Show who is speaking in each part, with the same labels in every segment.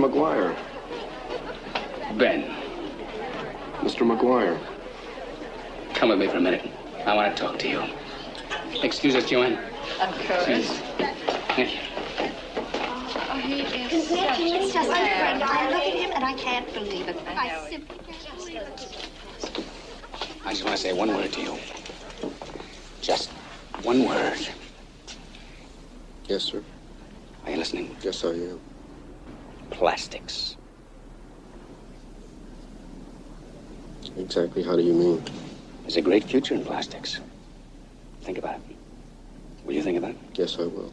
Speaker 1: Mr. McGuire.
Speaker 2: Ben.
Speaker 1: Mr. McGuire.
Speaker 2: Come with me for a minute. I want to talk to you. Excuse us, Joanne.
Speaker 3: Of course.
Speaker 2: Please. Thank you.
Speaker 3: It's just I look at him and I can't believe it. I simply can't believe it.
Speaker 2: I just want to say one word to you. Just one word.
Speaker 1: Yes, sir.
Speaker 2: Are you listening?
Speaker 1: Yes, I am.
Speaker 2: Plastics.
Speaker 1: Exactly how do you mean?
Speaker 2: There's a great future in plastics. Think about it. Will you think about it?
Speaker 1: Yes, I will.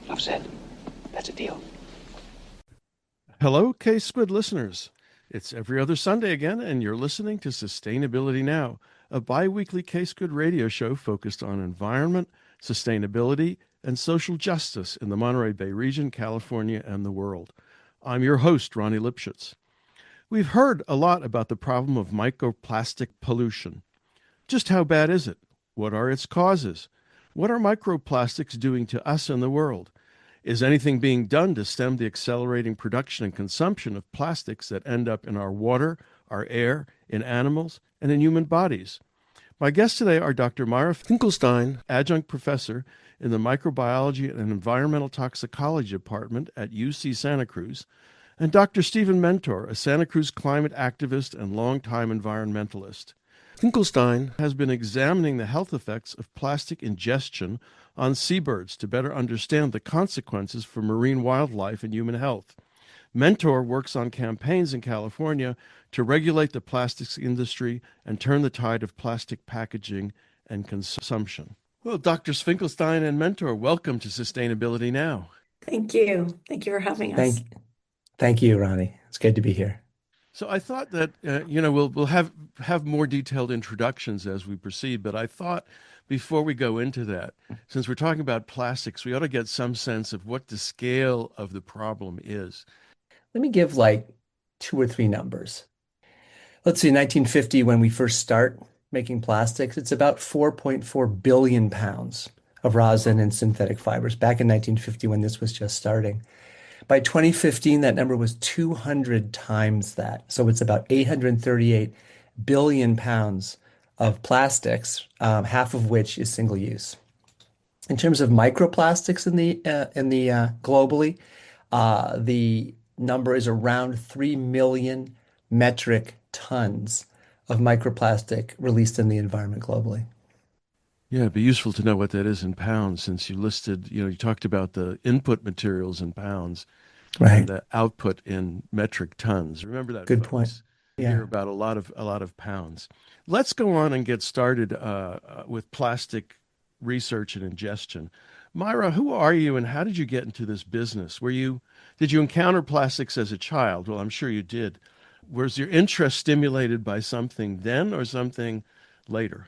Speaker 2: Enough said. That's a deal.
Speaker 4: Hello, KSQD listeners. It's every other Sunday again, and you're listening to Sustainability Now, a bi-weekly KSQD radio show focused on environment, sustainability, and social justice in the Monterey Bay region, California, and the world. I'm your host, Ronnie Lipschitz. We've heard a lot about the problem of microplastic pollution. Just how bad is it? What are its causes? What are microplastics doing to us and the world? Is anything being done to stem the accelerating production and consumption of plastics that end up in our water, our air, in animals, and in human bodies? My guests today are Dr. Myra Finkelstein, adjunct professor in the Microbiology and Environmental Toxicology Department at UC Santa Cruz, and Dr. Stephen Mentor, a Santa Cruz climate activist and longtime environmentalist. Finkelstein has been examining the health effects of plastic ingestion on seabirds to better understand the consequences for marine wildlife and human health. Mentor works on campaigns in California to regulate the plastics industry and turn the tide of plastic packaging and consumption. Well, Drs. Finkelstein and Mentor, welcome to Sustainability Now.
Speaker 5: Thank you. Thank you for having us.
Speaker 6: Thank you, Ronnie. It's good to be here.
Speaker 4: So I thought that, we'll have more detailed introductions as we proceed, but I thought before we go into that, since we're talking about plastics, we ought to get some sense of what the scale of the problem is.
Speaker 6: Let me give like 2 or 3 numbers. Let's see, 1950, when we first start making plastics, it's about 4.4 billion pounds of rosin and synthetic fibers back in 1950 when this was just starting. By 2015, that number was 200 times that. So it's about 838 billion pounds of plastics, half of which is single use. In terms of microplastics in the globally, the number is around 3 million metric tons of microplastic released in the environment globally.
Speaker 4: Yeah, it'd be useful to know what that is in pounds, since you listed, you talked about the input materials in pounds,
Speaker 6: right,
Speaker 4: and the output in metric tons. Remember that,
Speaker 6: good
Speaker 4: folks.
Speaker 6: point.
Speaker 4: You hear about a lot of pounds. Let's go on and get started with plastic research and ingestion. Myra, who are you and how did you get into this business? Did you encounter plastics as a child? Well, I'm sure you did. Was your interest stimulated by something then or something later?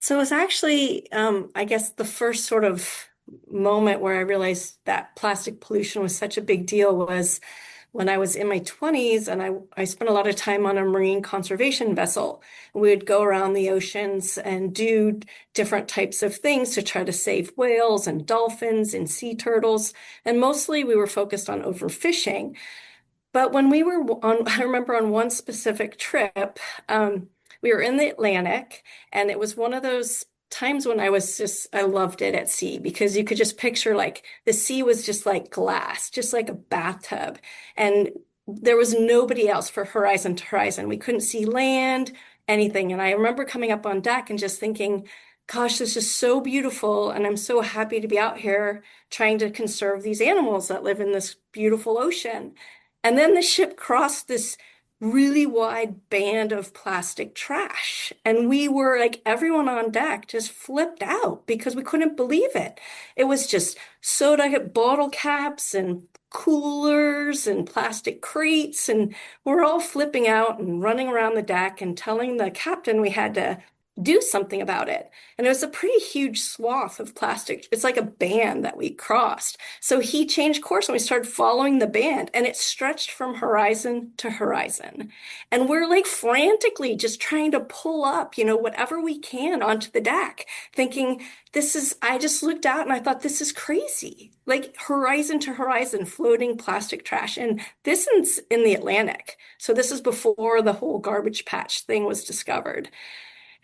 Speaker 5: So it was actually, I guess, the first sort of moment where I realized that plastic pollution was such a big deal was when I was in my 20s, and I spent a lot of time on a marine conservation vessel. We would go around the oceans and do different types of things to try to save whales and dolphins and sea turtles. And mostly we were focused on overfishing. But when we were I remember on one specific trip, we were in the Atlantic, and it was one of those times when I loved it at sea, because you could just picture like the sea was just like glass, just like a bathtub. And there was nobody else for horizon to horizon. We couldn't see land, anything. And I remember coming up on deck and just thinking, gosh, this is so beautiful. And I'm so happy to be out here trying to conserve these animals that live in this beautiful ocean. And then the ship crossed this really wide band of plastic trash. And we were like, everyone on deck just flipped out because we couldn't believe it. It was just soda bottle caps and coolers and plastic crates. And we're all flipping out and running around the deck and telling the captain we had to do something about it. And it was a pretty huge swath of plastic. It's like a band that we crossed. So he changed course and we started following the band, and it stretched from horizon to horizon. And we're like frantically just trying to pull up, whatever we can onto the deck, thinking, I just looked out and I thought, this is crazy. Like horizon to horizon, floating plastic trash. And this is in the Atlantic. So this is before the whole garbage patch thing was discovered.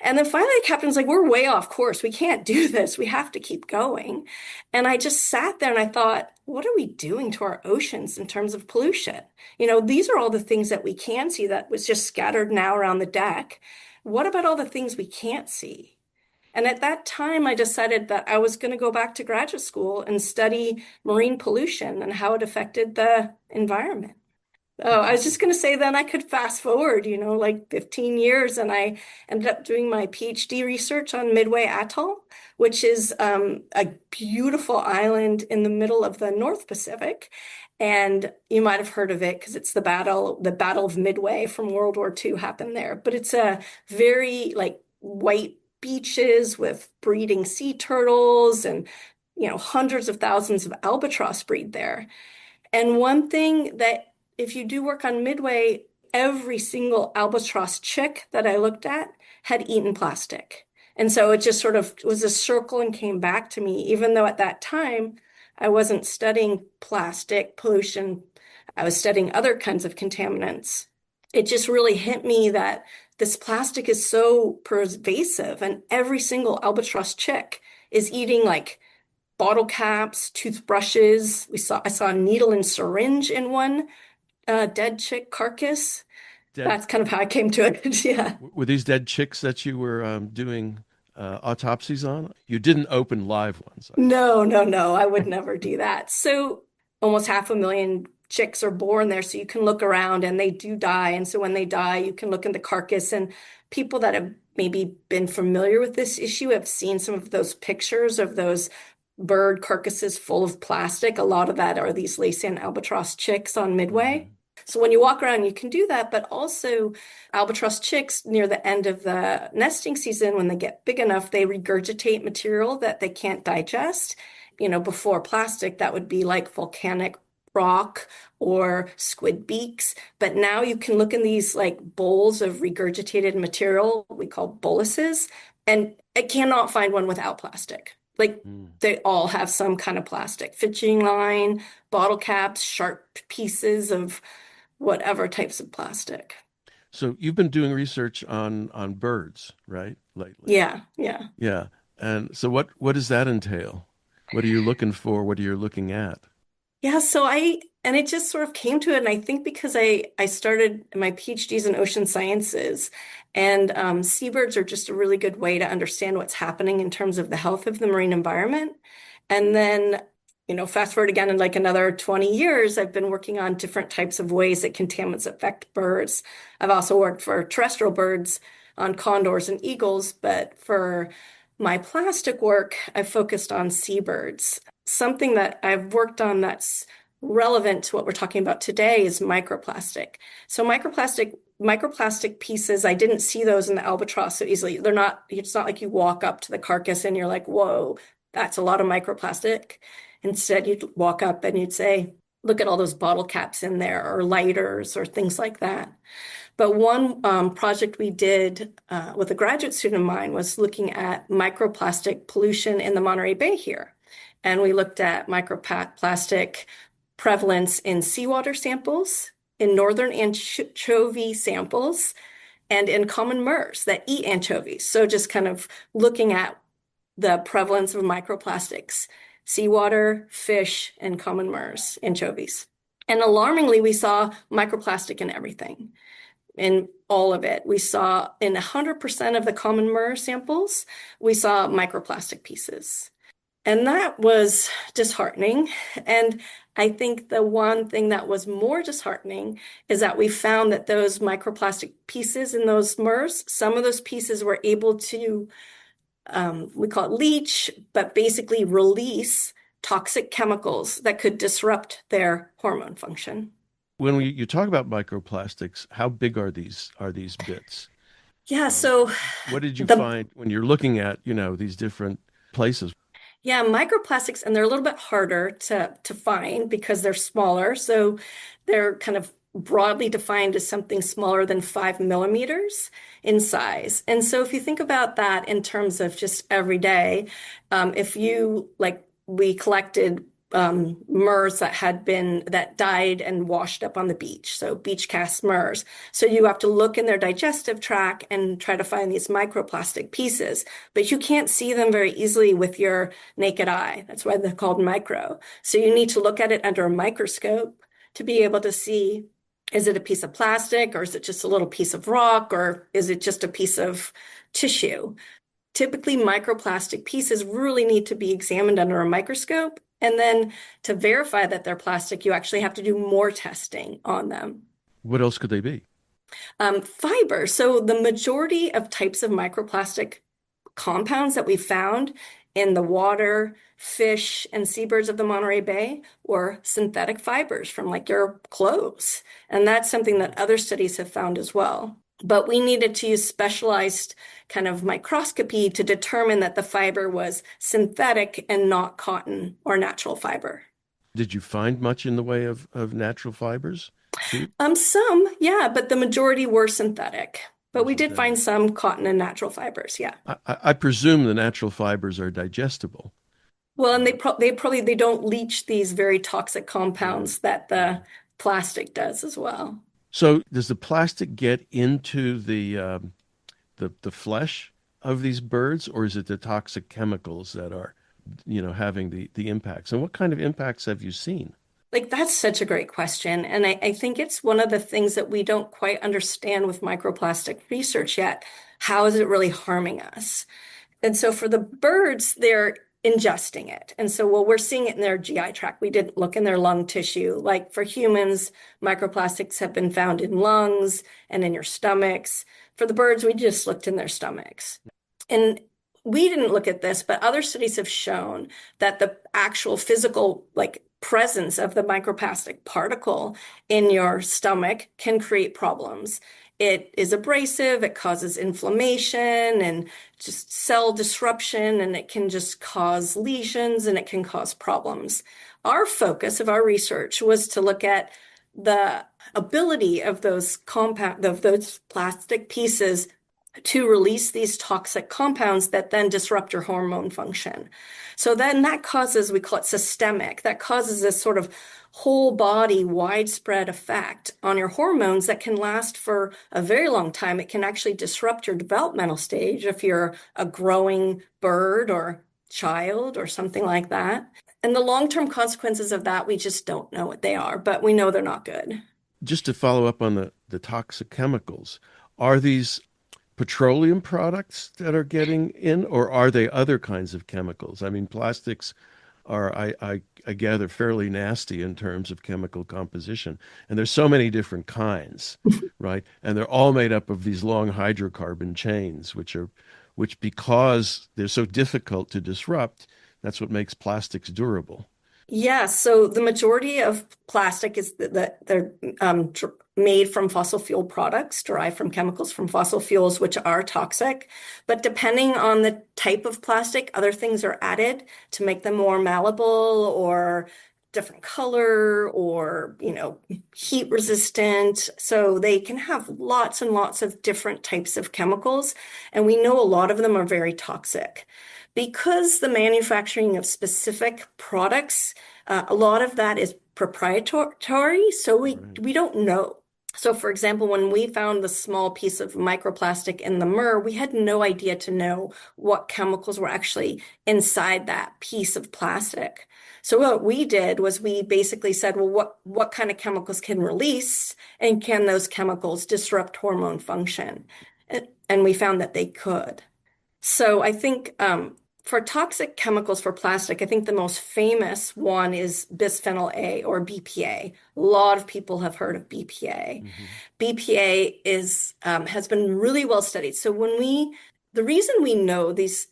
Speaker 5: And then finally, the captain's like, we're way off course. We can't do this. We have to keep going. And I just sat there and I thought, what are we doing to our oceans in terms of pollution? These are all the things that we can see that was just scattered now around the deck. What about all the things we can't see? And at that time, I decided that I was going to go back to graduate school and study marine pollution and how it affected the environment. Oh, I was just going to say then I could fast forward, like 15 years, and I ended up doing my PhD research on Midway Atoll, which is a beautiful island in the middle of the North Pacific. And you might have heard of it because it's the Battle of Midway from World War II happened there. But it's a very like white beaches with breeding sea turtles and, hundreds of thousands of albatross breed there. And one thing that if you do work on Midway, every single albatross chick that I looked at had eaten plastic. And so it just sort of was a circle and came back to me, even though at that time I wasn't studying plastic pollution, I was studying other kinds of contaminants. It just really hit me that this plastic is so pervasive, and every single albatross chick is eating like bottle caps, toothbrushes. I saw a needle and syringe in one dead chick carcass.
Speaker 4: Dead.
Speaker 5: That's kind of how I came to it. Yeah.
Speaker 4: Were these dead chicks that you were doing autopsies on? You didn't open live ones.
Speaker 5: No, no, no. I would never do that. So almost 500,000 chicks are born there. So you can look around and they do die. And so when they die, you can look in the carcass, and people that have maybe been familiar with this issue have seen some of those pictures of those bird carcasses full of plastic. A lot of that are these Laysan albatross chicks on Midway. Mm-hmm. So when you walk around, you can do that, but also albatross chicks near the end of the nesting season, when they get big enough, they regurgitate material that they can't digest. Before plastic, that would be like volcanic rock or squid beaks. But now you can look in these like bowls of regurgitated material, we call boluses, and I cannot find one without plastic. They all have some kind of plastic, fishing line, bottle caps, sharp pieces of whatever types of plastic.
Speaker 4: So you've been doing research on birds, right? Lately.
Speaker 5: Yeah.
Speaker 4: Yeah. And so what does that entail? What are you looking for? What are you looking at?
Speaker 5: Yeah, and it just sort of came to it. And I think because I started my PhDs in ocean sciences, and seabirds are just a really good way to understand what's happening in terms of the health of the marine environment. And then, fast forward again in like another 20 years, I've been working on different types of ways that contaminants affect birds. I've also worked for terrestrial birds on condors and eagles, but for my plastic work, I focused on seabirds. Something that I've worked on that's relevant to what we're talking about today is microplastic. So microplastic pieces, I didn't see those in the albatross so easily. It's not like you walk up to the carcass and you're like, whoa, that's a lot of microplastic. Instead, you'd walk up and you'd say, look at all those bottle caps in there, or lighters, or things like that. But one project we did with a graduate student of mine was looking at microplastic pollution in the Monterey Bay here. And we looked at microplastic prevalence in seawater samples, in northern anchovy samples, and in common murres that eat anchovies. So just kind of looking at the prevalence of microplastics, seawater, fish, and common murres, anchovies. And alarmingly, we saw microplastic in everything, in all of it. We saw in 100% of the common murre samples, we saw microplastic pieces. And that was disheartening. And I think the one thing that was more disheartening is that we found that those microplastic pieces in those murres, some of those pieces were able to, we call it leach, but basically release toxic chemicals that could disrupt their hormone function.
Speaker 4: When you talk about microplastics, how big are these bits?
Speaker 5: Yeah,
Speaker 4: Um,
Speaker 5: so
Speaker 4: what did you
Speaker 5: the
Speaker 4: find when you're looking at, these different places?
Speaker 5: yeah, microplastics, and they're a little bit harder to find because they're smaller. So they're kind of broadly defined as something smaller than 5 millimeters in size. And so if you think about that in terms of just every day, if you like we collected MERS that died and washed up on the beach, so beach cast MERS. So you have to look in their digestive tract and try to find these microplastic pieces, but you can't see them very easily with your naked eye. That's why they're called micro. So you need to look at it under a microscope to be able to see, is it a piece of plastic, or is it just a little piece of rock, or is it just a piece of tissue? Typically, microplastic pieces really need to be examined under a microscope. And then to verify that they're plastic, you actually have to do more testing on them.
Speaker 4: What else could they be?
Speaker 5: Fiber. So the majority of types of microplastic compounds that we found in the water, fish, and seabirds of the Monterey Bay were synthetic fibers from like your clothes. And that's something that other studies have found as well. But we needed to use specialized kind of microscopy to determine that the fiber was synthetic and not cotton or natural fiber.
Speaker 4: Did you find much in the way of natural fibers too?
Speaker 5: Some, yeah, but the majority were synthetic. But
Speaker 4: Or
Speaker 5: we did find
Speaker 4: synthetic?
Speaker 5: some cotton and natural fibers, yeah.
Speaker 4: I presume the natural fibers are digestible.
Speaker 5: Well, and
Speaker 4: Um,
Speaker 5: they don't leach these very toxic
Speaker 4: right.
Speaker 5: compounds that
Speaker 4: Right.
Speaker 5: the plastic does as well.
Speaker 4: So does the plastic get into the flesh of these birds, or is it the toxic chemicals that are, having the impacts? And what kind of impacts have you seen?
Speaker 5: Like, that's such a great question. And I think it's one of the things that we don't quite understand with microplastic research yet. How is it really harming us? And so for the birds, they're ingesting it. And so, well, we're seeing it in their GI tract. We didn't look in their lung tissue. Like for humans, microplastics have been found in lungs and in your stomachs. For the birds, we just looked in their stomachs. And we didn't look at this, but other studies have shown that the actual physical, like presence of the microplastic particle in your stomach can create problems. It is abrasive, it causes inflammation and just cell disruption, and it can just cause lesions and it can cause problems. Our focus of our research was to look at the ability of those plastic pieces to release these toxic compounds that then disrupt your hormone function. So then that causes, we call it systemic, that causes this sort of whole body widespread effect on your hormones that can last for a very long time. It can actually disrupt your developmental stage if you're a growing bird or child or something like that. And the long-term consequences of that, we just don't know what they are, but we know they're not good.
Speaker 4: Just to follow up on the toxic chemicals, are these petroleum products that are getting in, or are they other kinds of chemicals? I mean, plastics are, I gather, fairly nasty in terms of chemical composition. And there's so many different kinds, right? And they're all made up of these long hydrocarbon chains, which because they're so difficult to disrupt, that's what makes plastics durable.
Speaker 5: Yeah, so the majority of plastic is that they're made from fossil fuel products, derived from chemicals from fossil fuels, which are toxic. But depending on the type of plastic, other things are added to make them more malleable or different color or, heat resistant. So they can have lots and lots of different types of chemicals. And we know a lot of them are very toxic. Because the manufacturing of specific products, a lot of that is proprietary, so
Speaker 4: Right.
Speaker 5: we don't know. So, for example, when we found the small piece of microplastic in the myrrh, we had no idea to know what chemicals were actually inside that piece of plastic. So what we did was we basically said, well, what kind of chemicals can release, and can those chemicals disrupt hormone function? And we found that they could. So I think for toxic chemicals for plastic, I think the most famous one is bisphenol A or BPA. A lot of people have heard of BPA.
Speaker 4: Hmm.
Speaker 5: BPA has been really well studied. So the reason we know these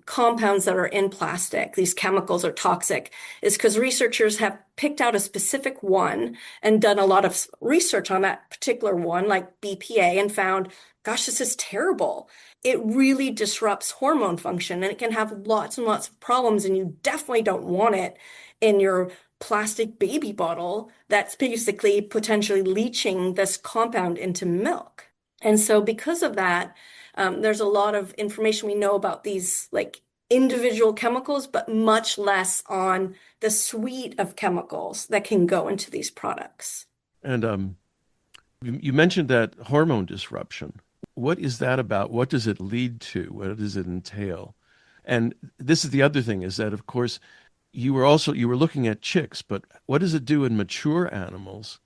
Speaker 5: compounds that are in plastic, these chemicals are toxic, is because researchers have picked out a specific one and done a lot of research on that particular one, like BPA, and found gosh, this is terrible. It really disrupts hormone function and it can have lots and lots of problems. And you definitely don't want it in your plastic baby bottle that's basically potentially leaching this compound into milk. And so, because of that, there's a lot of information we know about these like individual chemicals, but much less on the suite of chemicals that can go into these products.
Speaker 4: And you mentioned that hormone disruption. What is that about? What does it lead to? What does it entail? And this is the other thing is that, of course, you were looking at chicks, but what does it do in mature animals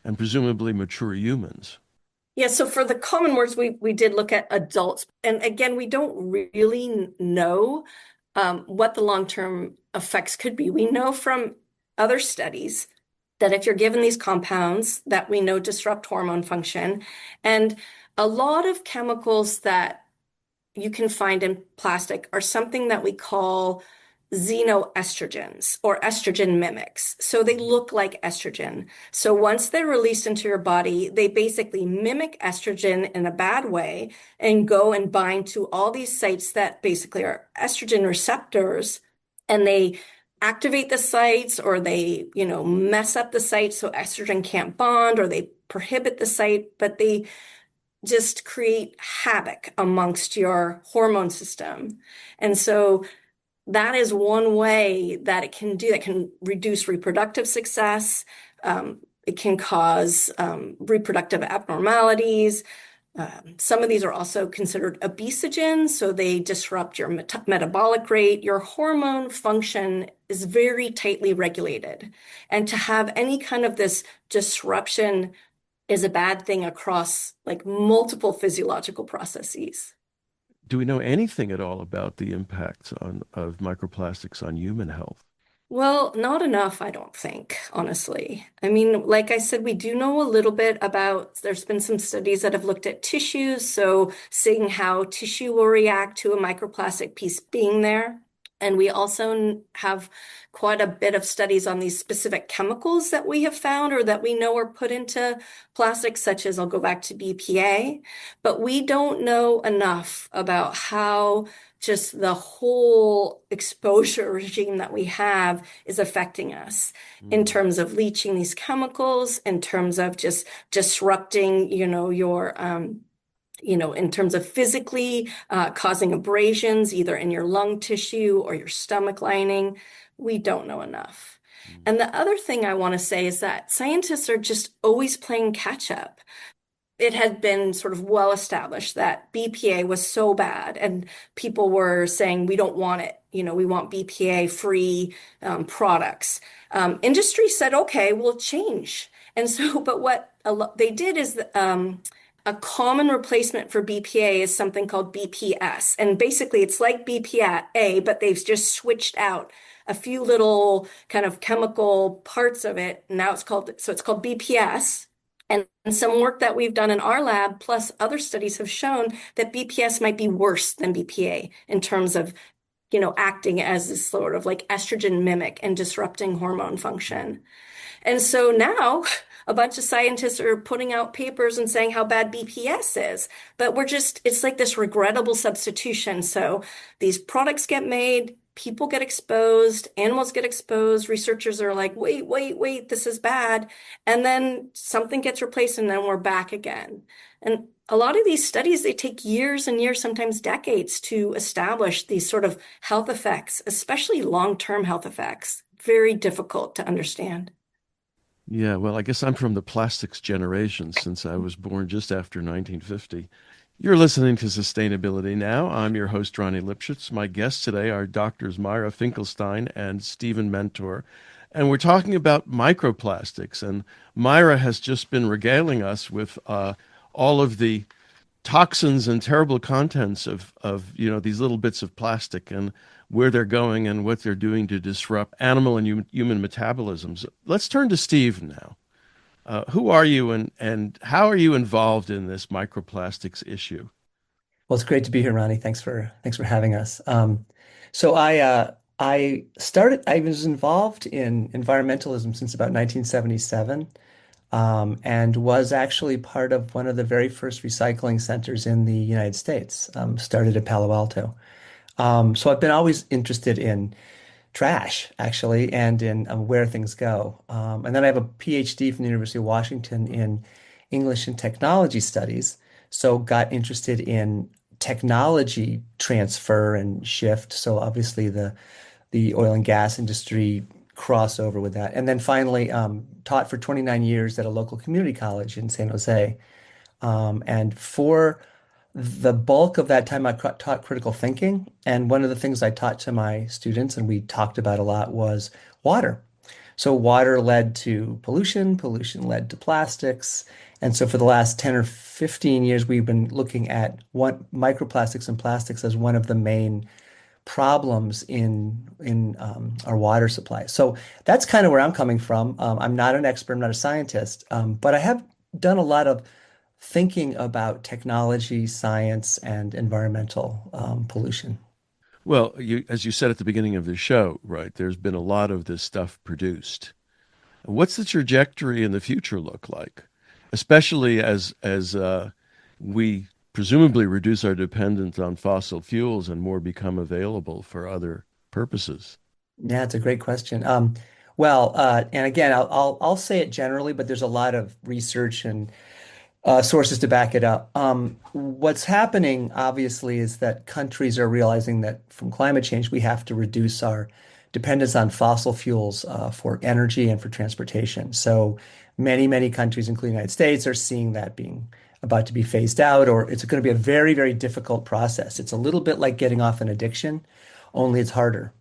Speaker 4: and presumably mature humans?
Speaker 5: Yeah, so for the common words, we did look at adults. And again, we don't really know what the long-term effects could be. We know from other studies that if you're given these compounds that we know disrupt hormone function, and a lot of chemicals that you can find in plastic are something that we call xenoestrogens or estrogen mimics. So they look like estrogen. So once they're released into your body, they basically mimic estrogen in a bad way and go and bind to all these sites that basically are estrogen receptors, and they activate the sites or they, mess up the site so estrogen can't bond, or they prohibit the site, but they just create havoc amongst your hormone system. And so that is one way that it can do that, can reduce reproductive success. It can cause reproductive abnormalities. Some of these are also considered obesogens, so they disrupt your metabolic rate. Your hormone function is very tightly regulated. And to have any kind of this disruption is a bad thing across like multiple physiological processes.
Speaker 4: Do we know anything at all about the impacts of microplastics on human health?
Speaker 5: Well, not enough, I don't think, honestly. I mean, like I said, we do know a little bit about, there's been some studies that have looked at tissues, so seeing how tissue will react to a microplastic piece being there. And we also have quite a bit of studies on these specific chemicals that we have found or that we know are put into plastics, such as I'll go back to BPA. But we don't know enough about how just the whole exposure regime that we have is affecting us in terms of leaching these chemicals, in terms of just disrupting, your in terms of physically causing abrasions either in your lung tissue or your stomach lining. We don't know enough. And the other thing I want to say is that scientists are just always playing catch up. It had been sort of well established that BPA was so bad, and people were saying, we don't want it. We want BPA-free products. Industry said, okay, we'll change. And so, but what they did is a common replacement for BPA is something called BPS. And basically, it's like BPA, but they've just switched out a few little kind of chemical parts of it. Now it's called BPS. And some work that we've done in our lab, plus other studies, have shown that BPS might be worse than BPA in terms of, acting as this sort of like estrogen mimic and disrupting hormone function. And so now a bunch of scientists are putting out papers and saying how bad BPS is, but it's like this regrettable substitution. So these products get made, people get exposed, animals get exposed, researchers are like, wait, this is bad. And then something gets replaced and then we're back again. And a lot of these studies, they take years and years, sometimes decades to establish these sort of health effects, especially long-term health effects. Very difficult to understand.
Speaker 4: Yeah, well, I guess I'm from the plastics generation since I was born just after 1950. You're listening to Sustainability Now. I'm your host, Ronnie Lipschitz. My guests today are doctors Myra Finkelstein and Stephen Mentor, and we're talking about microplastics. And Myra has just been regaling us with all of the toxins and terrible contents of these little bits of plastic and where they're going and what they're doing to disrupt animal and human metabolisms. Let's turn to Steve now. Who are you and how are you involved in this microplastics issue?
Speaker 6: Well, it's great to be here, Ronnie. Thanks for having us. So I was involved in environmentalism since about 1977. and was actually part of one of the very first recycling centers in the United States, started at Palo Alto. So I've been always interested in trash, actually, and in where things go. And then I have a PhD from the University of Washington in English and Technology Studies. So got interested in technology transfer and shift. So obviously the oil and gas industry crossover with that. And then finally taught for 29 years at a local community college in San Jose. And for the bulk of that time, I taught critical thinking. And one of the things I taught to my students, and we talked about a lot, was water. So water led to pollution, pollution led to plastics. And so for the last 10 or 15 years, we've been looking at what microplastics and plastics as one of the main problems in our water supply. So that's kind of where I'm coming from. I'm not an expert, I'm not a scientist, but I have done a lot of thinking about technology, science, and environmental pollution.
Speaker 4: Well, as you said at the beginning of the show, right, there's been a lot of this stuff produced. What's the trajectory in the future look like, especially as we presumably reduce our dependence on fossil fuels and more become available for other purposes?
Speaker 6: Yeah, it's a great question. And again, I'll say it generally, but there's a lot of research and sources to back it up. What's happening, obviously, is that countries are realizing that from climate change, we have to reduce our dependence on fossil fuels for energy and for transportation. So many countries, including the United States, are seeing that being about to be phased out, or it's going to be a very, very difficult process. It's a little bit like getting off an addiction, only it's harder.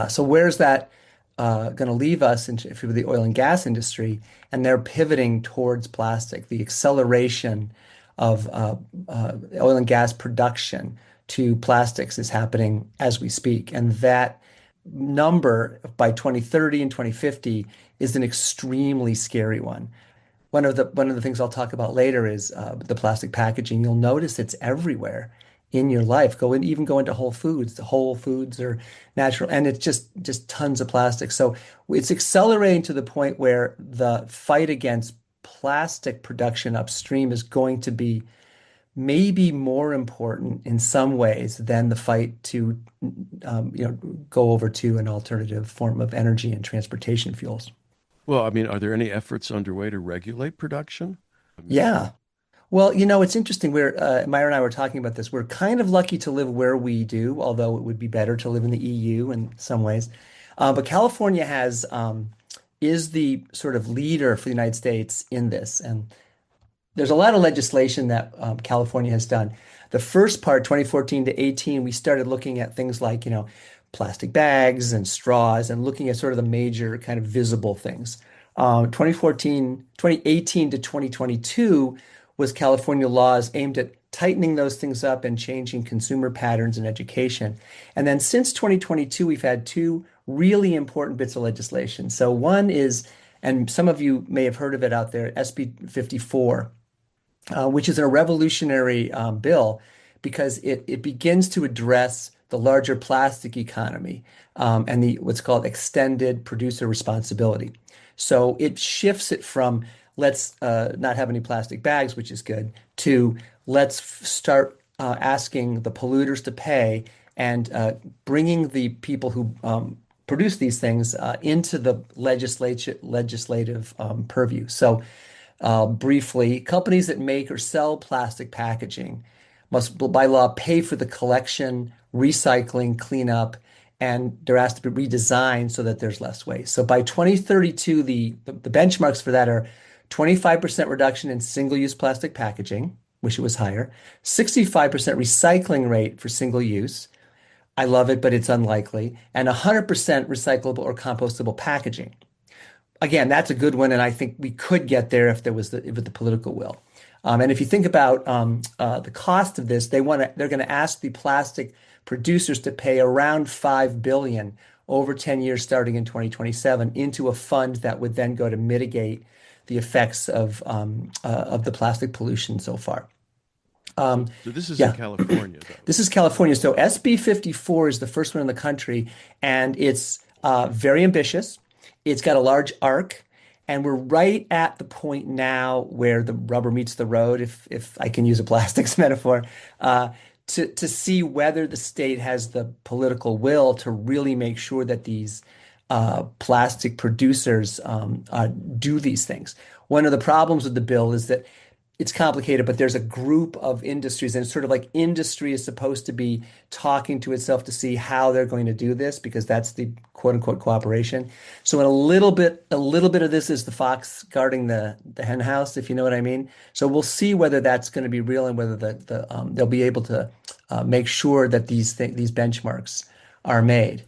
Speaker 6: So where's that going to leave us for the oil and gas industry? And they're pivoting towards plastic. The acceleration of oil and gas production to plastics is happening as we speak. And that number by 2030 and 2050 is an extremely scary one. One of the things I'll talk about later is the plastic packaging. You'll notice it's everywhere in your life. Even go into Whole Foods. The Whole Foods are natural, and it's just tons of plastic. So it's accelerating to the point where the fight against plastic production upstream is going to be maybe more important in some ways than the fight to go over to an alternative form of energy and transportation fuels.
Speaker 4: Well, I mean, are there any efforts underway to regulate production?
Speaker 6: Yeah. Well, it's interesting. Myra and I were talking about this. We're kind of lucky to live where we do, although it would be better to live in the EU in some ways. But California is the sort of leader for the United States in this, and there's a lot of legislation that California has done. The first part, 2014 to 18, we started looking at things like, plastic bags and straws and looking at sort of the major kind of visible things. 2018 to 2022 was California laws aimed at tightening those things up and changing consumer patterns and education. And then since 2022, we've had two really important bits of legislation. So one is, and some of you may have heard of it out there, SB 54, which is a revolutionary bill because it begins to address the larger plastic economy and the what's called extended producer responsibility. So it shifts it from let's not have any plastic bags, which is good, to let's start asking the polluters to pay and bringing the people who produce these things into the legislative purview. So briefly, companies that make or sell plastic packaging must, by law, pay for the collection, recycling, cleanup, and there has to be redesigned so that there's less waste. So by 2032, the benchmarks for that are 25% reduction in single-use plastic packaging, wish it was higher, 65% recycling rate for single use. I love it, but it's unlikely, and 100% recyclable or compostable packaging. Again, that's a good one, and I think we could get there if the political will. And if you think about the cost of this, they're going to ask the plastic producers to pay around $5 billion over 10 years, starting in 2027, into a fund that would then go to mitigate the effects of the plastic pollution so far.
Speaker 4: So this is in
Speaker 6: Yeah.
Speaker 4: California, though.
Speaker 6: This is California. So SB 54 is the first one in the country, and it's very ambitious. It's got a large arc, And we're right at the point now where the rubber meets the road, if I can use a plastics metaphor, uh, to see whether the state has the political will to really make sure that these plastic producers do these things. One of the problems with the bill is that it's complicated, but there's a group of industries, and it's sort of like industry is supposed to be talking to itself to see how they're going to do this because that's the quote unquote cooperation. So in a little bit of this is the fox guarding the hen house, if you know what I mean. So we'll see whether that's going to be real and whether they'll be able to make sure that these benchmarks are made.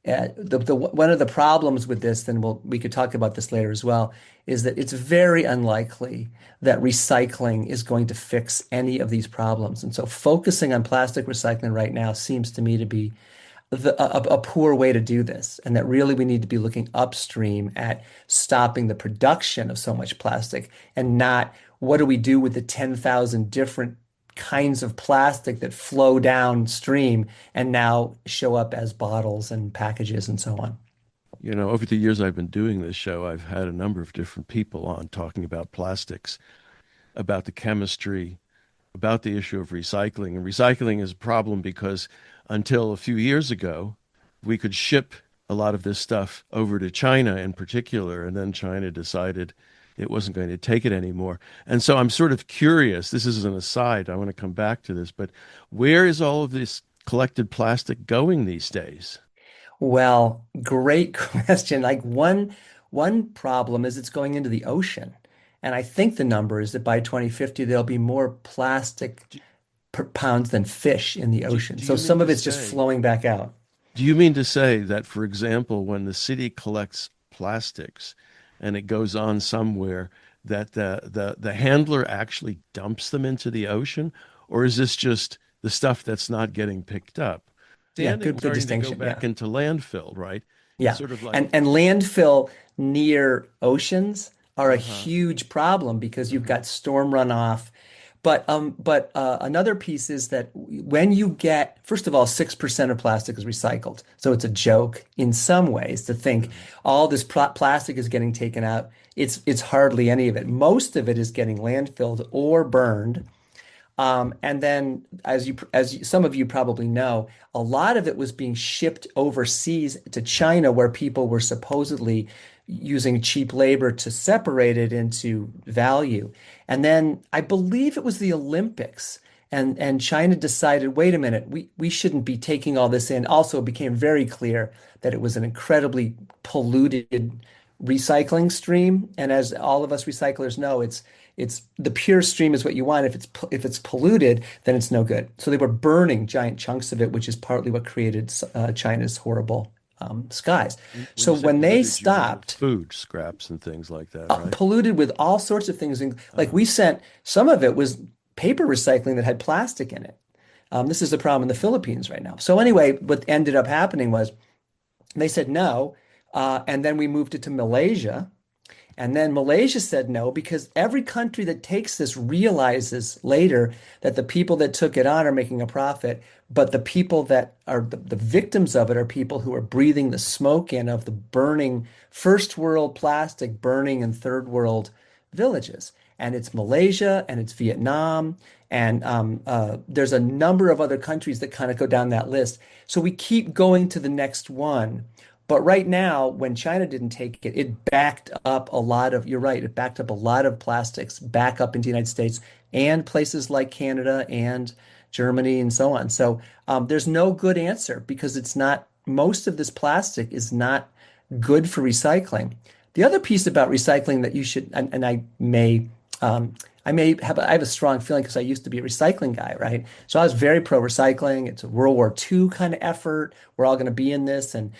Speaker 6: One of the problems with this, then we could talk about this later as well, is that it's very unlikely that recycling is going to fix any of these problems. And so focusing on plastic recycling right now seems to me to be a poor way to do this. And that really we need to be looking upstream at stopping the production of so much plastic and not what do we do with the 10,000 different kinds of plastic that flow downstream and now show up as bottles and packages and so on.
Speaker 4: Over the years I've been doing this show, I've had a number of different people on talking about plastics, about the chemistry, about the issue of recycling. And recycling is a problem because until a few years ago, we could ship a lot of this stuff over to China in particular, and then China decided it wasn't going to take it anymore. And so I'm sort of curious, this is an aside, I want to come back to this, but where is all of this collected plastic going these days?
Speaker 6: Well, great question. Like one problem is it's going into the ocean. And I think the number is that by 2050 there'll be more plastic per pounds than fish in the ocean.
Speaker 4: Do
Speaker 6: So
Speaker 4: you mean
Speaker 6: some of
Speaker 4: to
Speaker 6: it's just
Speaker 4: say,
Speaker 6: flowing back out.
Speaker 4: do you mean to say that, for example, when the city collects plastics and it goes on somewhere, that the handler actually dumps them into the ocean? Or is this just the stuff that's not getting picked up?
Speaker 6: Yeah,
Speaker 4: Standing
Speaker 6: good
Speaker 4: starting to go
Speaker 6: distinction.
Speaker 4: back
Speaker 6: Yeah.
Speaker 4: into landfill, right? It's
Speaker 6: Yeah.
Speaker 4: sort of like,
Speaker 6: And landfill near oceans are a
Speaker 4: uh-huh,
Speaker 6: huge problem because you've
Speaker 4: uh-huh.
Speaker 6: got storm runoff. But another piece is that when you get, first of all, 6% of plastic is recycled. So it's a joke in some ways to think
Speaker 4: Right.
Speaker 6: all this plastic is getting taken out. It's hardly any of it. Most of it is getting landfilled or burned. And then, some of you probably know, a lot of it was being shipped overseas to China, where people were supposedly using cheap labor to separate it into value. And then I believe it was the Olympics, and China decided, wait a minute, we shouldn't be taking all this in. Also, it became very clear that it was an incredibly polluted recycling stream. And as all of us recyclers know, it's the pure stream is what you want. If it's polluted, then it's no good. So they were burning giant chunks of it, which is partly what created China's horrible skies.
Speaker 4: When
Speaker 6: So
Speaker 4: you say
Speaker 6: when they
Speaker 4: polluted, you mean with
Speaker 6: stopped,
Speaker 4: food scraps and things like that, right?
Speaker 6: polluted with all sorts of things, like
Speaker 4: Uh-huh.
Speaker 6: we sent some of it was paper recycling that had plastic in it. This is the problem in the Philippines right now. So anyway, what ended up happening was they said no, and then we moved it to Malaysia. And then Malaysia said no because every country that takes this realizes later that the people that took it on are making a profit, but the people that are the victims of it are people who are breathing the smoke in of the burning first world plastic burning in third world villages. And it's Malaysia and it's Vietnam. And there's a number of other countries that kind of go down that list. So we keep going to the next one. But right now, when China didn't take it, it backed up a lot of, you're right, it backed up a lot of plastics back up into the United States and places like Canada and Germany and so on. So there's no good answer because most of this plastic is not good for recycling. The other piece about recycling that you should, and um, I have a strong feeling because I used to be a recycling guy, right? So I was very pro recycling. It's a World War II kind of effort. We're all going to be in this and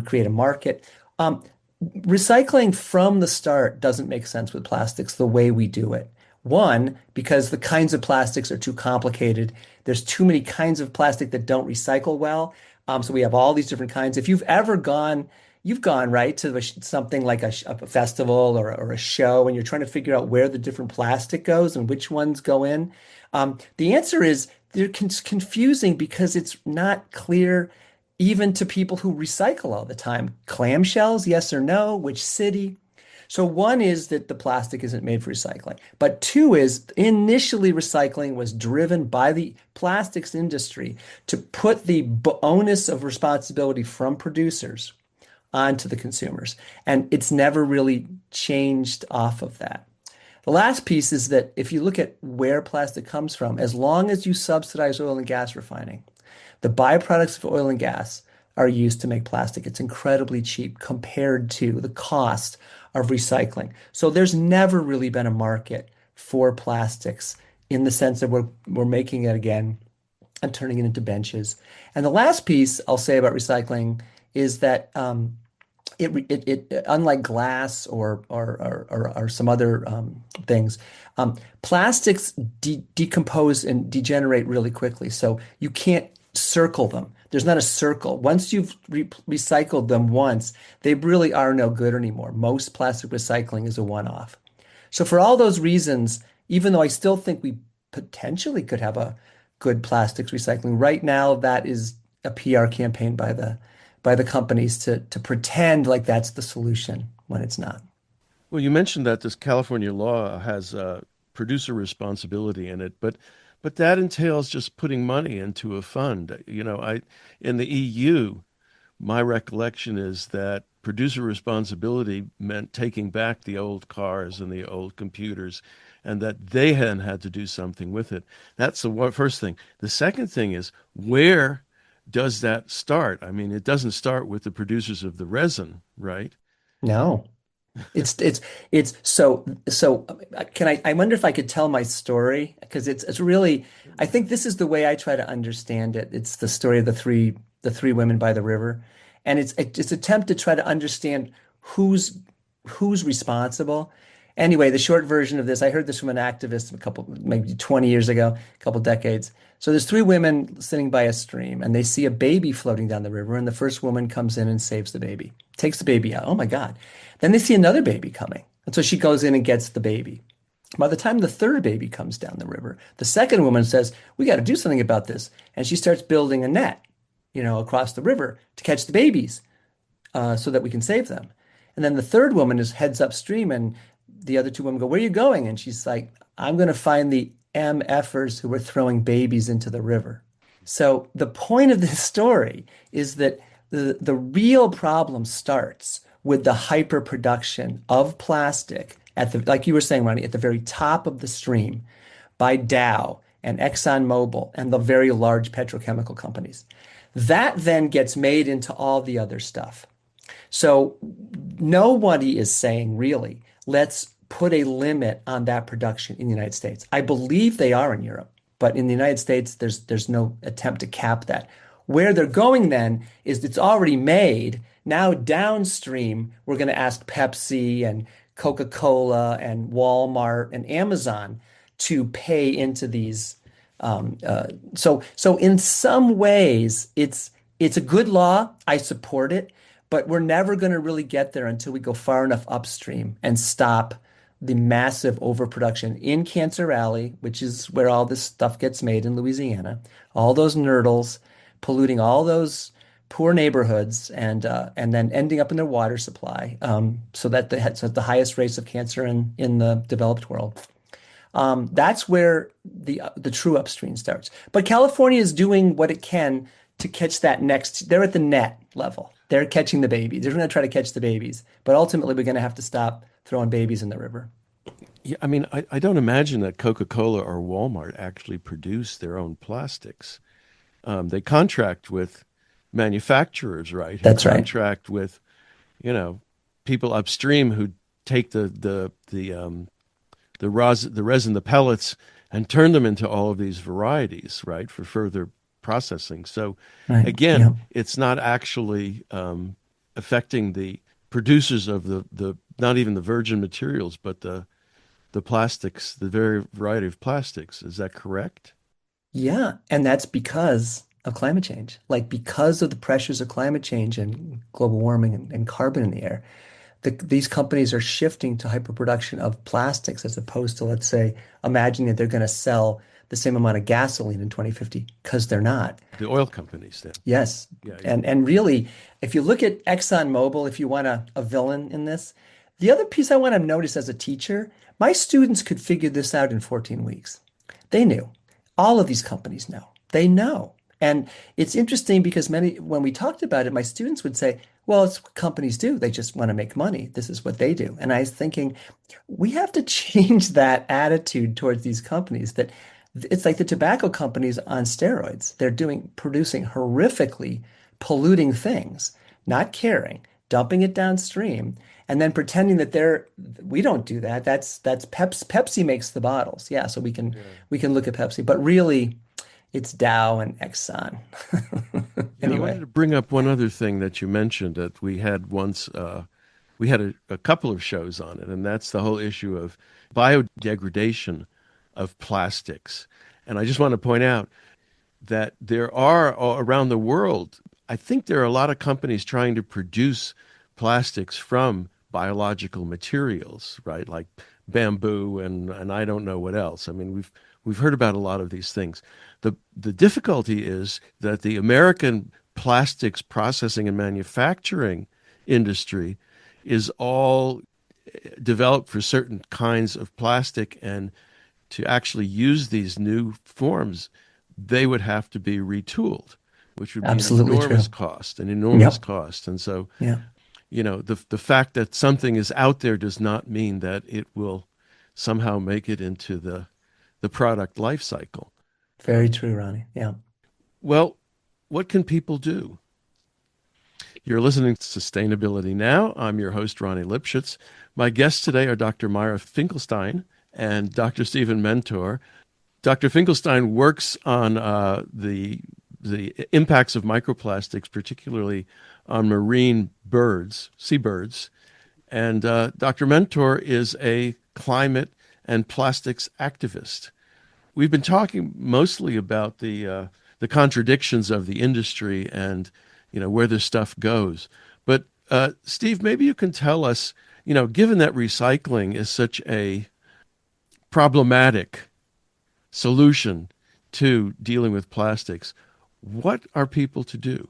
Speaker 6: create a market. Um, Recycling from the start doesn't make sense with plastics the way we do it. One, because the kinds of plastics are too complicated. There's too many kinds of plastic that don't recycle well. So we have all these different kinds. If you've ever gone, you've gone right to something like a festival or a show, and you're trying to figure out where the different plastic goes and which ones go in. The answer is they're confusing because it's not clear even to people who recycle all the time. Clamshells, yes or no? Which city? So one is that the plastic isn't made for recycling. But two is initially recycling was driven by the plastics industry to put the onus of responsibility from producers onto the consumers. And it's never really changed off of that. The last piece is that if you look at where plastic comes from, as long as you subsidize oil and gas refining, the byproducts of oil and gas are used to make plastic. It's incredibly cheap compared to the cost of recycling. So there's never really been a market for plastics in the sense that we're making it again and turning it into benches. And the last piece I'll say about recycling is that unlike glass or some other things, plastics decompose and degenerate really quickly. So you can't circle them. There's not a circle. Once you've recycled them once, they really are no good anymore. Most plastic recycling is a one-off. So for all those reasons, even though I still think we potentially could have a good plastics recycling, right now that is a PR campaign by the companies to pretend like that's the solution when it's not.
Speaker 4: Well, you mentioned that this California law has producer responsibility in it, but that entails just putting money into a fund. In the EU, my recollection is that producer responsibility meant taking back the old cars and the old computers, and that they then had to do something with it. That's the first thing. The second thing is, where does that start? I mean, it doesn't start with the producers of the resin, right?
Speaker 6: No. It's so I wonder if I could tell my story because it's really I think this is the way I try to understand it. It's the story of the three women by the river, and it's attempt to try to understand who's responsible. Anyway, the short version of this, I heard this from an activist maybe 20 years ago, a couple decades. So there's three women sitting by a stream and they see a baby floating down the river, and the first woman comes in and saves the baby, takes the baby out. Oh my God. Then they see another baby coming. And so she goes in and gets the baby. By the time the third baby comes down the river, the second woman says, we got to do something about this. And she starts building a net, across the river to catch the babies so that we can save them. And then the third woman heads upstream, and the other two women go, where are you going? And she's like, I'm going to find the MFers who were throwing babies into the river. So the point of this story is that the real problem starts with the hyperproduction of plastic like you were saying, Ronnie, at the very top of the stream by Dow and ExxonMobil and the very large petrochemical companies. That then gets made into all the other stuff. So nobody is saying really, let's put a limit on that production in the United States. I believe they are in Europe, but in the United States, there's no attempt to cap that. Where they're going then is it's already made. Now downstream, we're going to ask Pepsi and Coca-Cola and Walmart and Amazon to pay into these. So in some ways, it's a good law. I support it, but we're never going to really get there until we go far enough upstream and stop the massive overproduction in Cancer Alley, which is where all this stuff gets made in Louisiana, all those nurdles polluting all those poor neighborhoods and then ending up in their water supply, so that they had the highest rates of cancer in the developed world. That's where the true upstream starts. But California is doing what it can to catch that next. They're at the net level. They're catching the babies. They're going to try to catch the babies. But ultimately, we're going to have to stop throwing babies in the river.
Speaker 4: Yeah, I mean, I don't imagine that Coca-Cola or Walmart actually produce their own plastics. They contract with manufacturers, right?
Speaker 6: That's right.
Speaker 4: Contract with, people upstream who take the resin, the pellets, and turn them into all of these varieties, right, for further processing. So again, it's not actually affecting the producers of the not even the virgin materials, but the plastics, the very variety of plastics. Is that correct?
Speaker 6: Yeah, and that's because of climate change. Like because of the pressures of climate change and global warming and carbon in the air, these companies are shifting to hyperproduction of plastics as opposed to, let's say, imagining that they're going to sell the same amount of gasoline in 2050 because they're not.
Speaker 4: The oil companies then.
Speaker 6: Yes. Yeah. And really, if you look at ExxonMobil, if you want a villain in this, The other piece I want to notice as a teacher, my students could figure this out in 14 weeks. They knew. All of these companies know. They know. And it's interesting because when we talked about it, my students would say, well, it's what companies do. They just want to make money. This is what they do. And I was thinking, we have to change that attitude towards these companies that it's like the tobacco companies on steroids. They're producing horrifically polluting things, not caring, dumping it downstream, and then pretending that we don't do that. That's Pepsi makes the bottles. Yeah, so
Speaker 4: Yeah.
Speaker 6: we can look at Pepsi, but really it's Dow and Exxon.
Speaker 4: I wanted
Speaker 6: Anyway,
Speaker 4: to bring up one other thing that you mentioned that we had once. We had a couple of shows on it, and that's the whole issue of biodegradation of plastics. And I just want to point out that there are around the world, I think there are a lot of companies trying to produce plastics from biological materials, right? Like bamboo and I don't know what else. I mean, we've heard about a lot of these things. The difficulty is that the American plastics processing and manufacturing industry is all developed for certain kinds of plastic, and to actually use these new forms, they would have to be retooled, which would be
Speaker 6: absolutely true.
Speaker 4: an enormous
Speaker 6: Yep.
Speaker 4: cost. And so,
Speaker 6: Yeah.
Speaker 4: the fact that something is out there does not mean that it will somehow make it into the product life cycle.
Speaker 6: Very true, Ronnie. Yeah.
Speaker 4: Well, what can people do? You're listening to Sustainability Now. I'm your host, Ronnie Lipschitz. My guests today are Dr. Myra Finkelstein and Dr. Stephen Mentor. Dr. Finkelstein works on the impacts of microplastics, particularly on marine birds, seabirds. And Dr. Mentor is a climate and plastics activist. We've been talking mostly about the contradictions of the industry and where this stuff goes. But Steve, maybe you can tell us, given that recycling is such a problematic solution to dealing with plastics, what are people to do?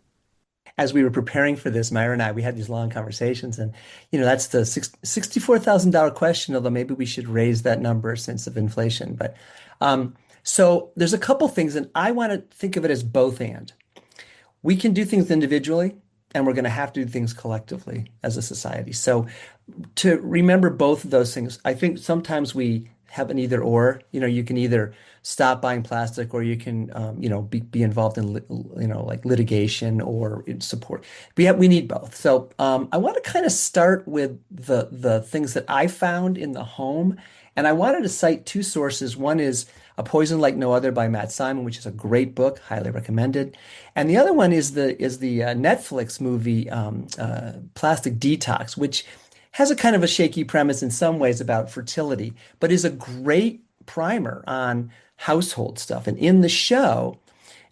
Speaker 6: As we were preparing for this, Myra and I, we had these long conversations, and that's the $64,000 question. Although maybe we should raise that number since of inflation. But so there's a couple things, and I want to think of it as both and. We can do things individually, and we're going to have to do things collectively as a society. So to remember both of those things, I think sometimes we have an either or. You can either stop buying plastic, or you can, be involved in, like litigation or in support. We need both. So I want to kind of start with the things that I found in the home, and I wanted to cite two sources. One is A Poison Like No Other by Matt Simon, which is a great book, highly recommended. And the other one is the Netflix movie Plastic Detox, which has a kind of a shaky premise in some ways about fertility, but is a great primer on household stuff. And in the show,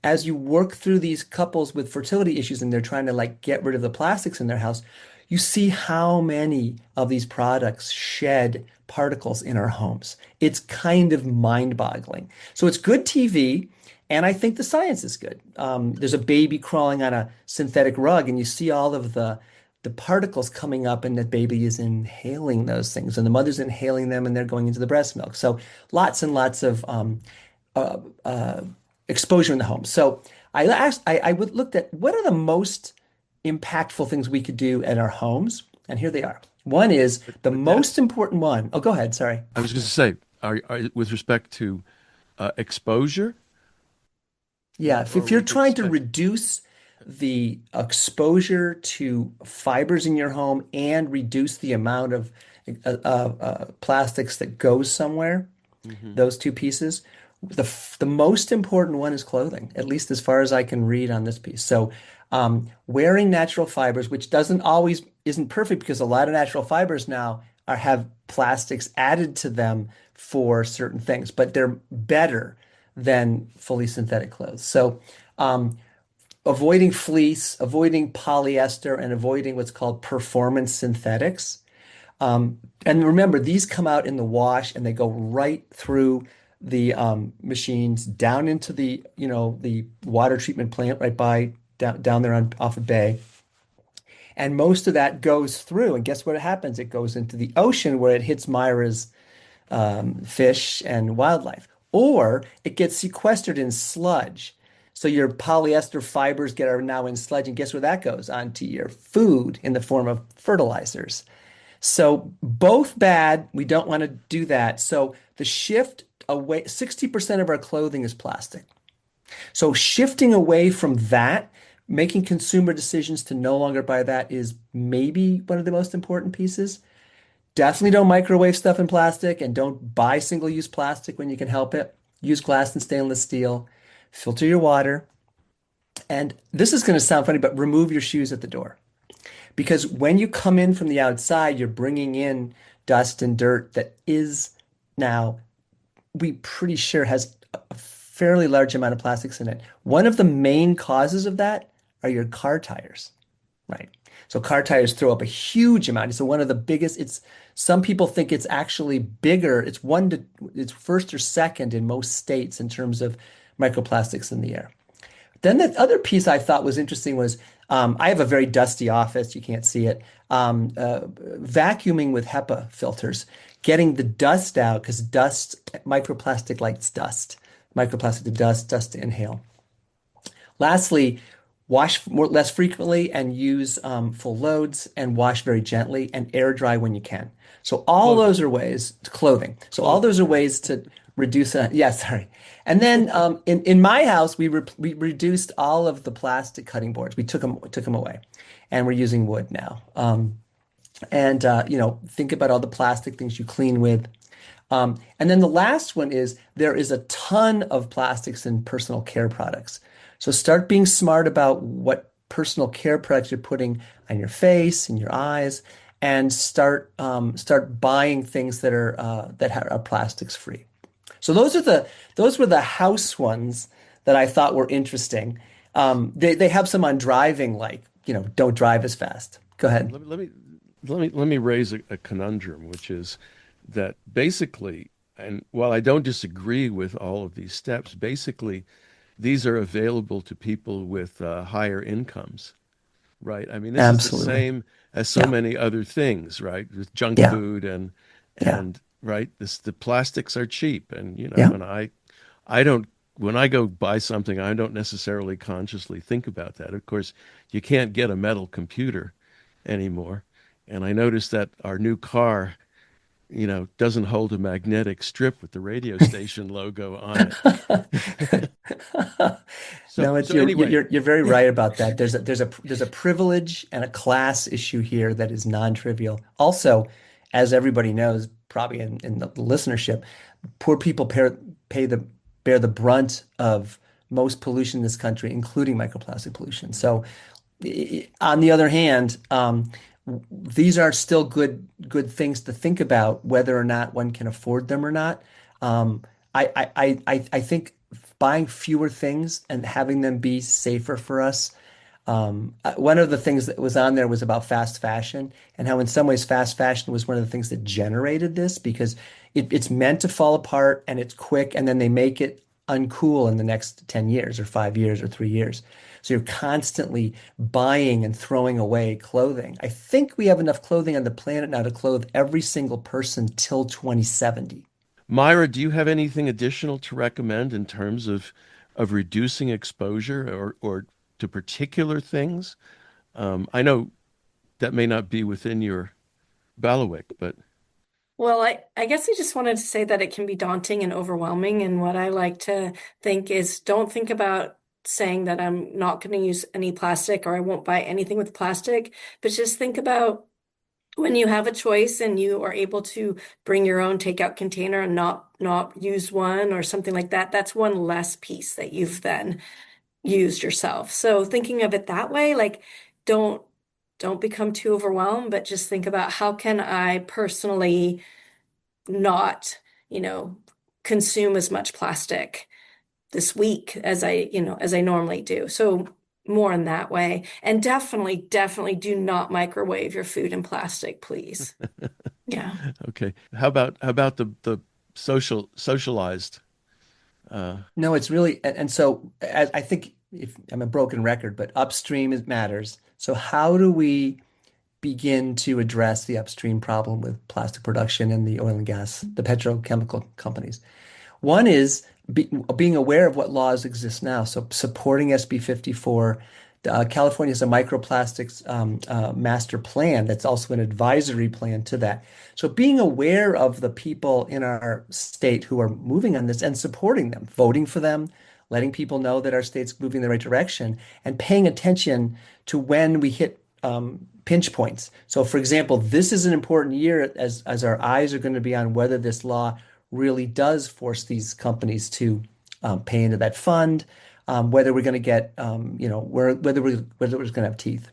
Speaker 6: as you work through these couples with fertility issues and they're trying to like get rid of the plastics in their house, you see how many of these products shed particles in our homes. It's kind of mind-boggling. So it's good TV, and I think the science is good. There's a baby crawling on a synthetic rug, and you see all of the particles coming up, and the baby is inhaling those things, and the mother's inhaling them, and they're going into the breast milk. So lots and lots of exposure in the home. So I looked at what are the most impactful things we could do at our homes, and here they are. One is the most important one. Oh, go ahead. Sorry.
Speaker 4: I was going to say, with respect to exposure,
Speaker 6: Yeah, if you're trying to reduce the exposure to fibers in your home and reduce the amount of plastics that goes somewhere, those two pieces, the most important one is clothing, at least as far as I can read on this piece. So wearing natural fibers, which isn't perfect because a lot of natural fibers now have plastics added to them for certain things, but they're better than fully synthetic clothes. So avoiding fleece, avoiding polyester, and avoiding what's called performance synthetics. And remember, these come out in the wash and they go right through the machines down into the water treatment plant right by down there off of Bay. And most of that goes through. And guess what happens? It goes into the ocean where it hits Myra's fish and wildlife. Or it gets sequestered in sludge. So your polyester fibers are now in sludge. And guess where that goes? Onto your food in the form of fertilizers. So both bad. We don't want to do that. So the shift away, 60% of our clothing is plastic. So shifting away from that, making consumer decisions to no longer buy that is maybe one of the most important pieces. Definitely don't microwave stuff in plastic and don't buy single-use plastic when you can help it. Use glass and stainless steel. Filter your water. And this is going to sound funny, but remove your shoes at the door. Because when you come in from the outside, you're bringing in dust and dirt that is now, we pretty sure has a fairly large amount of plastics in it. One of the main causes of that are your car tires, right? So car tires throw up a huge amount. So one of the biggest, some people think it's actually bigger. It's first or second in most states in terms of microplastics in the air. Then the other piece I thought was interesting was I have a very dusty office. You can't see it. Vacuuming with HEPA filters, getting the dust out because microplastic likes dust. Microplastic to dust to inhale. Lastly, wash less frequently and use full loads and wash very gently and air dry when you can. So all those are ways to clothing. So all those are ways to reduce it. Yeah, sorry. And then in my house, we reduced all of the plastic cutting boards. We took them away, and we're using wood now. Think about all the plastic things you clean with. And then the last one is there is a ton of plastics in personal care products. So start being smart about what personal care products you're putting on your face and your eyes, and start buying things that are plastics free. So those were the house ones that I thought were interesting. They have some on driving, like don't drive as fast. Go ahead.
Speaker 4: Let me raise a conundrum, which is that basically, and while I don't disagree with all of these steps, basically these are available to people with higher incomes, right? I mean, this is the
Speaker 6: Absolutely.
Speaker 4: same as so many other things, right? With junk
Speaker 6: Yeah.
Speaker 4: food and
Speaker 6: Yeah.
Speaker 4: right, the plastics are cheap, and
Speaker 6: Yeah.
Speaker 4: I don't when I go buy something, I don't necessarily consciously think about that. Of course, you can't get a metal computer anymore, and I noticed that our new car, doesn't hold a magnetic strip with the radio station logo on it.
Speaker 6: No,
Speaker 4: So anyway,
Speaker 6: you're very right about that. There's a privilege and a class issue here that is non-trivial. Also, as everybody knows, probably in the listenership, poor people bear the brunt of most pollution in this country, including microplastic pollution. So, on the other hand, these are still good things to think about whether or not one can afford them or not. I think buying fewer things and having them be safer for us. One of the things that was on there was about fast fashion and how in some ways fast fashion was one of the things that generated this because it's meant to fall apart and it's quick and then they make it uncool in the next 10 years or 5 years or 3 years. So you're constantly buying and throwing away clothing. I think we have enough clothing on the planet now to clothe every single person till 2070.
Speaker 4: Myra, do you have anything additional to recommend in terms of reducing exposure or to particular things? I know that may not be within your bailiwick, but
Speaker 5: Well, I guess I just wanted to say that it can be daunting and overwhelming. And what I like to think is don't think about saying that I'm not going to use any plastic or I won't buy anything with plastic, but just think about when you have a choice and you are able to bring your own takeout container and not use one or something like that, that's one less piece that you've then used yourself. So thinking of it that way, like don't don't become too overwhelmed, but just think about how can I personally not, you know, consume as much plastic this week as as I normally do. So more in that way. And definitely do not microwave your food in plastic, please. Yeah.
Speaker 4: okay. How about the socialized?
Speaker 6: No, it's really, and so I think if I'm a broken record, but upstream matters. So how do we begin to address the upstream problem with plastic production and the oil and gas, the petrochemical companies. One is being aware of what laws exist now. So supporting SB 54. California has a microplastics master plan that's also an advisory plan to that. So being aware of the people in our state who are moving on this and supporting them, voting for them, letting people know that our state's moving in the right direction, and paying attention to when we hit pinch points. So, for example, this is an important year as our eyes are going to be on whether this law really does force these companies to pay into that fund, whether we're going to get, whether we're going to have teeth.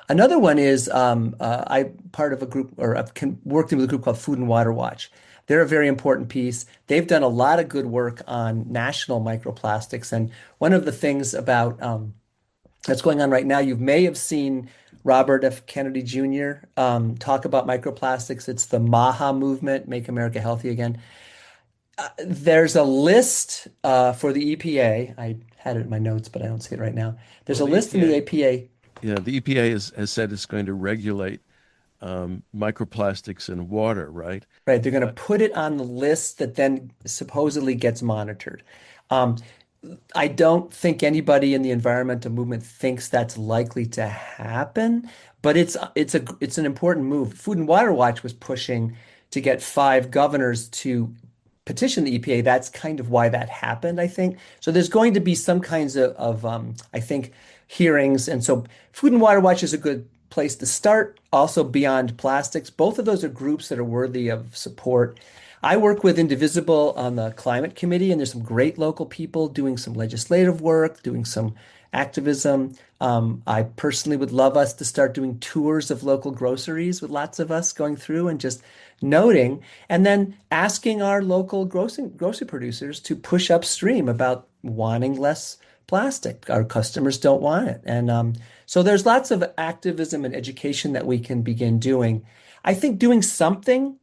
Speaker 6: Another one is I part of a group, or I've worked with a group called Food and Water Watch. They're a very important piece. They've done a lot of good work on national microplastics. And one of the things about that's going on right now, you may have seen Robert F. Kennedy Jr. Talk about microplastics. It's the MAHA movement, Make America Healthy Again. There's a list for the EPA. I had it in my notes, but I don't see it right now. There's a list in the EPA.
Speaker 4: Yeah, the EPA has said it's going to regulate microplastics in water, right?
Speaker 6: Right. They're going to put it on the list that then supposedly gets monitored. Um, I don't think anybody in the environmental movement thinks that's likely to happen, but it's an important move. Food and Water Watch was pushing to get 5 governors to petition the EPA. That's kind of why that happened, I think. So there's going to be some kinds of I think, hearings. And so Food and Water Watch is a good place to start. Also, Beyond Plastics. Both of those are groups that are worthy of support. I work with Indivisible on the climate committee, and there's some great local people doing some legislative work, doing some activism. I personally would love us to start doing tours of local groceries with lots of us going through and just noting, and then asking our local grocery producers to push upstream about wanting less plastic. Our customers don't want it. And so there's lots of activism and education that we can begin doing. I think doing something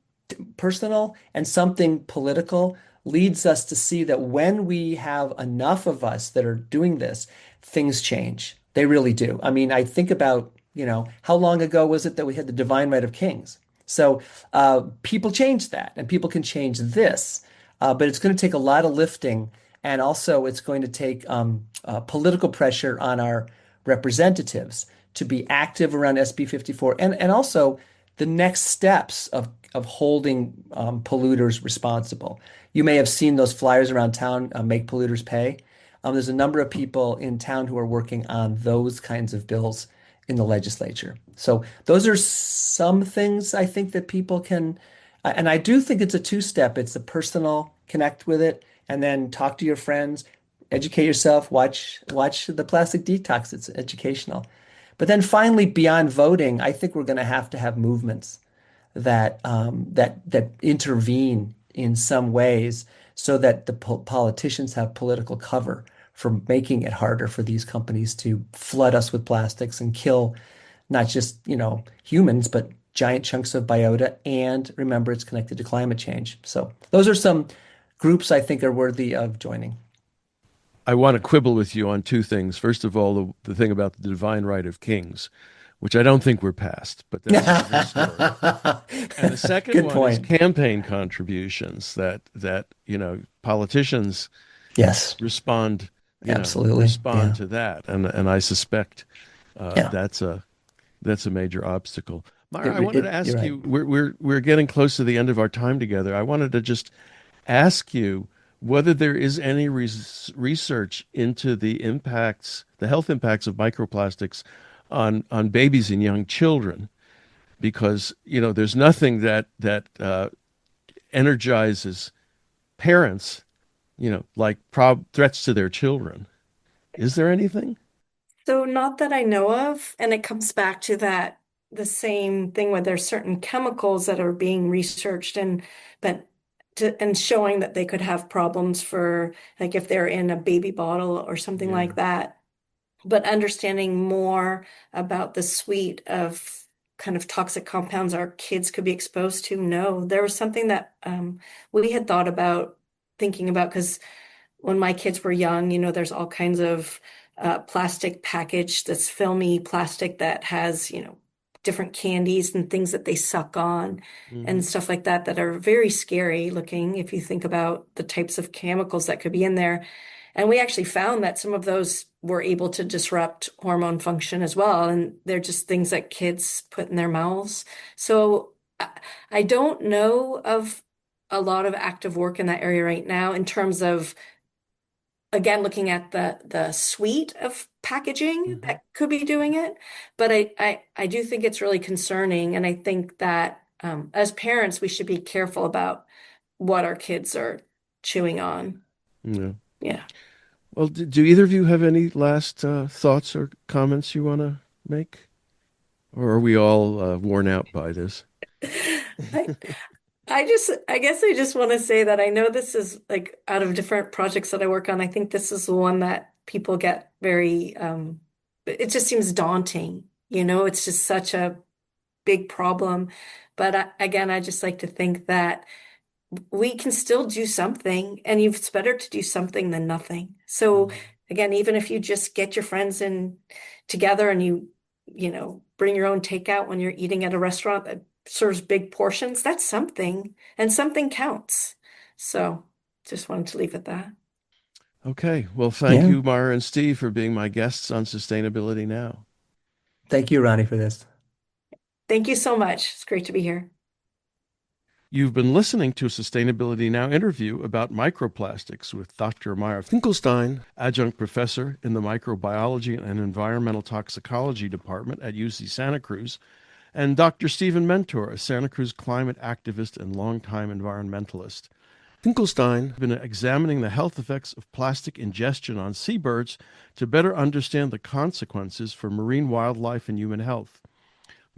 Speaker 6: personal and something political leads us to see that when we have enough of us that are doing this, things change. They really do. I mean, I think about, how long ago was it that we had the divine right of kings? So people change that, and people can change this, but it's going to take a lot of lifting, and also it's going to take political pressure on our representatives to be active around SB 54, and also the next steps of holding polluters responsible. You may have seen those flyers around town, Make Polluters Pay. There's a number of people in town who are working on those kinds of bills in the legislature. So those are some things I think that people can, and I do think it's a two-step. It's a personal connect with it, and then talk to your friends, educate yourself, watch the Plastic Detox. It's educational. But then finally, beyond voting, I think we're going to have movements that intervene in some ways so that the politicians have political cover for making it harder for these companies to flood us with plastics and kill not just, humans, but giant chunks of biota. And remember, it's connected to climate change. So those are some groups I think are worthy of joining.
Speaker 4: I want to quibble with you on two things. First of all, the thing about the divine right of kings, which I don't think we're past, but that's a different story. And the second
Speaker 6: Good
Speaker 4: one
Speaker 6: point.
Speaker 4: is campaign contributions that politicians
Speaker 6: Yes,
Speaker 4: respond
Speaker 6: absolutely. Yeah.
Speaker 4: to that, and I suspect
Speaker 6: Yeah.
Speaker 4: that's a major obstacle. Myra, I
Speaker 6: It-
Speaker 4: wanted to
Speaker 6: it-
Speaker 4: ask
Speaker 6: you're
Speaker 4: you. We're getting close to the end of our time together. I wanted to just ask you whether there is any research into the health impacts of microplastics on babies and young children, because there's nothing that energizes parents, like threats to their children. Is there anything?
Speaker 5: So not that I know of, and it comes back to the same thing where there's certain chemicals that are being researched and showing that they could have problems for, like, if they're in a baby bottle or something
Speaker 4: Yeah.
Speaker 5: like that. But understanding more about the suite of kind of toxic compounds our kids could be exposed to. No, there was something that we had thought about thinking about, because when my kids were young, there's all kinds of plastic package, that's filmy plastic that has, different candies and things that they suck on
Speaker 4: Mhm.
Speaker 5: and stuff like that that are very scary looking if you think about the types of chemicals that could be in there. And we actually found that some of those were able to disrupt hormone function as well. And they're just things that kids put in their mouths. So I don't know of a lot of active work in that area right now in terms of, again, looking at the suite of packaging that could be doing it. But I do think it's really concerning. And I think that as parents, we should be careful about what our kids are chewing on.
Speaker 4: Yeah.
Speaker 5: Yeah.
Speaker 4: Well, do either of you have any last thoughts or comments you want to make? Or are we all worn out by this?
Speaker 5: I, I guess I just want to say that I know this is like out of different projects that I work on. I think this is the one that people get very, it just seems daunting. It's just such a big problem. But again, I just like to think that we can still do something, and it's better to do something than nothing. So again, even if you just get your friends in together and bring your own takeout when you're eating at a restaurant that serves big portions, that's something, and something counts. So just wanted to leave it at that.
Speaker 4: Okay. Well, thank
Speaker 6: Yeah.
Speaker 4: you, Myra and Steve, for being my guests on Sustainability Now.
Speaker 6: Thank you, Ronnie, for this.
Speaker 5: Thank you so much. It's great to be here.
Speaker 4: You've been listening to a Sustainability Now interview about microplastics with Dr. Myra Finkelstein, adjunct professor in the Microbiology and Environmental Toxicology Department at UC Santa Cruz, and Dr. Stephen Mentor, a Santa Cruz climate activist and longtime environmentalist. Finkelstein has been examining the health effects of plastic ingestion on seabirds to better understand the consequences for marine wildlife and human health.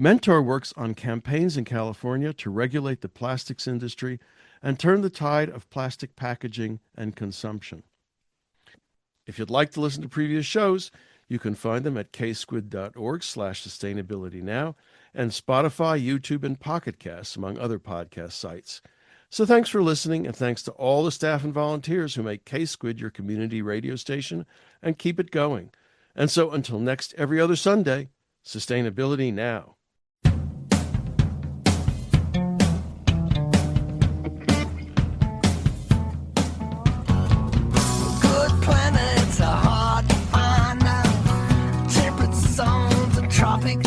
Speaker 4: Mentor works on campaigns in California to regulate the plastics industry and turn the tide of plastic packaging and consumption. If you'd like to listen to previous shows, you can find them at ksquid.org/sustainabilitynow and Spotify, YouTube, and Pocket Casts, among other podcast sites. So thanks for listening, and thanks to all the staff and volunteers who make KSQD your community radio station and keep it going. And so until next every other Sunday, Sustainability Now.
Speaker 7: Planets are hard to find out. Temperate zones and tropic